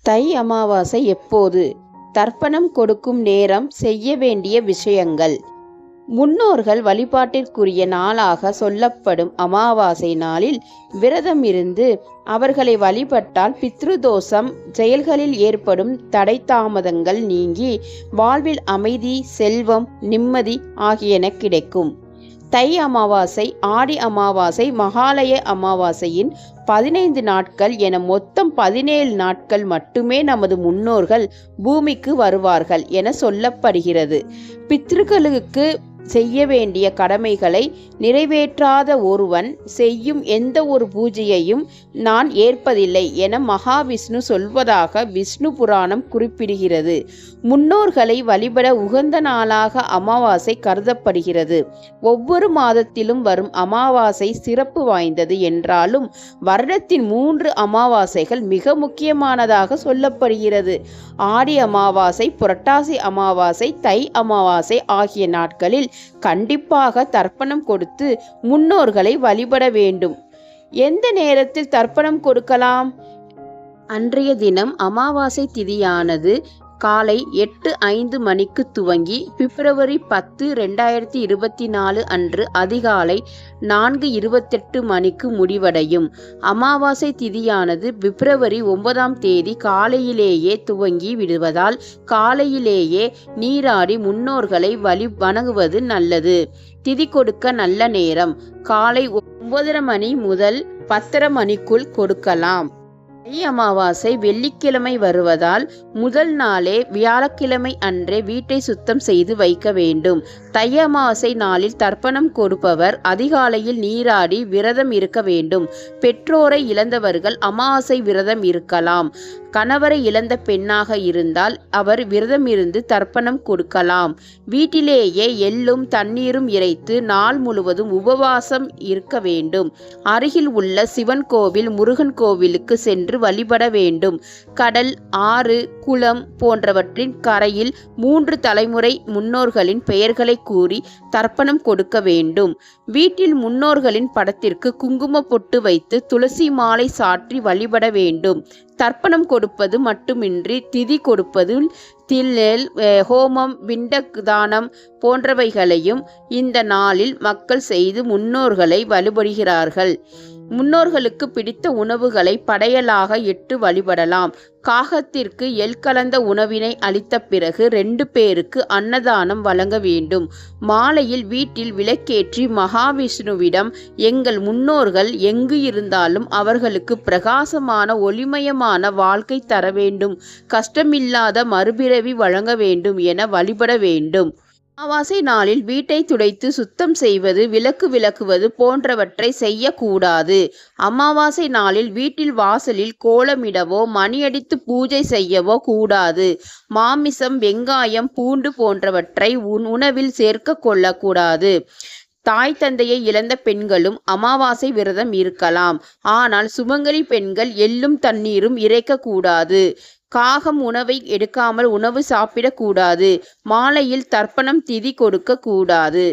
தை அமாவாசை எப்போது? தர்ப்பணம் கொடுக்கும் நேரம், செய்ய வேண்டிய விஷயங்கள். முன்னோர்கள் வழிபாட்டிற்குரிய நாளாக சொல்லப்படும் அமாவாசை நாளில் விரதம் இருந்து அவர்களை வழிபட்டால் பித்ருதோஷம், செயல்களில் ஏற்படும் தடை தாமதங்கள் நீங்கி வாழ்வில் அமைதி, செல்வம், நிம்மதி ஆகியன கிடைக்கும். தை அமாவாசை, ஆடி அமாவாசை, மகாலய அமாவாசையின் 15 நாட்கள் என மொத்தம் 17 நாட்கள் மட்டுமே நமது முன்னோர்கள் பூமிக்கு வருவார்கள் என சொல்லப்படுகிறது. பித்ருக்களுக்கு செய்ய வேண்டிய கடமைகளை நிறைவேற்றாத ஒருவன் செய்யும் எந்த ஒரு பூஜையையும் நான் ஏற்பதில்லை என மகாவிஷ்ணு சொல்வதாக விஷ்ணு புராணம் குறிப்பிடுகிறது. முன்னோர்களை வழிபட உகந்த நாளாக அமாவாசை கருதப்படுகிறது. ஒவ்வொரு மாதத்திலும் வரும் அமாவாசை சிறப்பு வாய்ந்தது என்றாலும் வருடத்தின் 3 அமாவாசைகள் மிக முக்கியமானதாக சொல்லப்படுகிறது. ஆடி அமாவாசை, புரட்டாசி அமாவாசை, தை அமாவாசை ஆகிய நாட்களில் கண்டிப்பாக தர்ப்பணம் கொடுத்து முன்னோர்களை வழிபட வேண்டும். எந்த நேரத்தில் தர்ப்பணம் கொடுக்கலாம்? அன்றைய தினம் அமாவாசை திதியானது காலை 8:05 மணிக்கு துவங்கி பிப்ரவரி 10, 2024 அன்று அதிகாலை 4:28 மணிக்கு முடிவடையும். அமாவாசை திதியானது பிப்ரவரி 9ஆம் தேதி காலையிலேயே துவங்கி விடுவதால் காலையிலேயே நீராடி முன்னோர்களை வணங்குவது நல்லது. திதி கொடுக்க நல்ல நேரம் காலை 9:30 மணி முதல் 10:30 மணிக்குள் கொடுக்கலாம். தை அமாவாசை வெள்ளிக்கிழமை வருவதால் முதல் நாளே வியாழக்கிழமை அன்றே வீட்டை சுத்தம் செய்து வைக்க வேண்டும். தை அமாவாசை நாளில் தர்ப்பணம் கொடுப்பவர் அதிகாலையில் நீராடி விரதம் இருக்க வேண்டும். பெற்றோரை இழந்தவர்கள் அமாவாசை விரதம் இருக்கலாம். கணவரை இழந்த பெண்ணாக இருந்தால் அவர் விரதம் இருந்து தர்ப்பணம் கொடுக்கலாம். வீட்டிலேயே எள்ளும் தண்ணீரும் இறைத்து நாள் முழுவதும் உபவாசம் இருக்க வேண்டும். அருகில் உள்ள சிவன் கோவில், முருகன் கோவிலுக்கு சென்று வழிபட வேண்டும். கடல், ஆறு, குளம் போன்றவற்றின் கரையில் 3 தலைமுறை முன்னோர்களின் பெயர்களை கூறி தர்ப்பணம் கொடுக்க வேண்டும். வீட்டில் முன்னோர்களின் படத்திற்கு குங்கும பொட்டு வைத்து துளசி மாலை சாற்றி வழிபட வேண்டும். தர்ப்பணம் கொடுப்பது மட்டுமின்றி திதி கொடுப்பதில் தில்நெல், ஹோமம், பிண்டதானம் போன்றவைகளையும் இந்த நாளில் மக்கள் செய்து முன்னோர்களை வழிபடுகிறார்கள். முன்னோர்களுக்கு பிடித்த உணவுகளை படையலாக இட்டு வழிபடலாம். காகத்திற்கு எள் கலந்த உணவினை அளித்த பிறகு 2 பேருக்கு அன்னதானம் வழங்க வேண்டும். மாலையில் வீட்டில் விளக்கேற்றி மகாவிஷ்ணுவிடம் எங்கள் முன்னோர்கள் எங்கு இருந்தாலும் அவர்களுக்கு பிரகாசமான ஒளிமயமான வாழ்க்கை தர வேண்டும், கஷ்டமில்லாத மறுபிறவி வழங்க வேண்டும் என வழிபட வேண்டும். அமாவாசை நாளில் வீட்டை துடைத்து சுத்தம் செய்வது, விளக்கு விளக்குவது போன்றவற்றை செய்யக்கூடாது. அமாவாசை நாளில் வீட்டில் வாசலில் கோலமிடவோ மணியடித்து பூஜை செய்யவோ கூடாது. மாமிசம், வெங்காயம், பூண்டு போன்றவற்றை உணவில் சேர்க்க கொள்ளக்கூடாது. தாய் தந்தையை இழந்த பெண்களும் அமாவாசை விரதம் இருக்கலாம். ஆனால் சுமங்கலி பெண்கள் எள்ளும் தண்ணீரும் இறைக்கக்கூடாது. காகம் உணவை எடுக்காமல் உணவு சாப்பிடக்கூடாது. மாலையில் தர்ப்பணம் திதி கொடுக்க கூடாது.